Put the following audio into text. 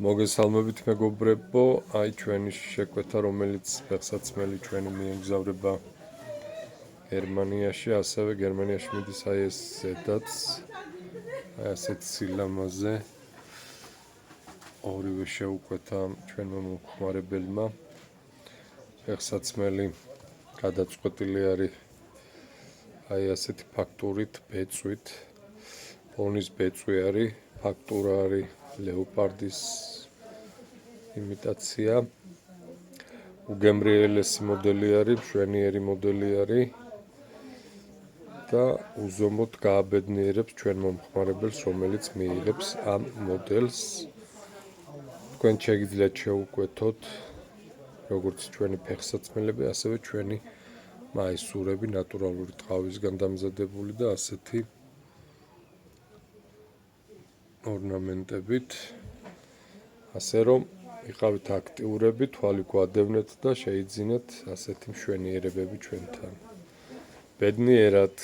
მოგესალმებით მეგობრებო, აი ჩვენი შეკვეთა, რომელიც ფეხსაცმელი ჩვენი მიემგზავრება გერმანიაში, ასევე გერმანიაში მიდის აი ეს ზედაც, აი ასეთ სილამაზე. ორივე შეუკვეთა ჩვენმა მომხმარებელმა. ფეხსაცმელი გადაწყვეტილი არის აი ასეთი ფაქტურით, ბეწვით. პონის ბეწვი არის, ფაქტურა არის ლეოპარდის იმიტაცია. უგემრიელესი მოდელი არის, მშვენიერი მოდელი არის და უზომოდ გააბედნიერებს ჩვენ მომხმარებელს, რომელიც მიიღებს ამ მოდელს. თქვენ შეგიძლიათ შეუკვეთოთ როგორც ჩვენი ფეხსაცმელები, ასევე ჩვენი მაისურები ნატურალური ტყავისგან დამზადებული და ასეთი ორნამენტებით, ასე რომ იყავით აქტიურები, თვალი გვადევნეთ და შეიძინეთ ასეთი მშვენიერებები ჩვენთან. ბედნიერად!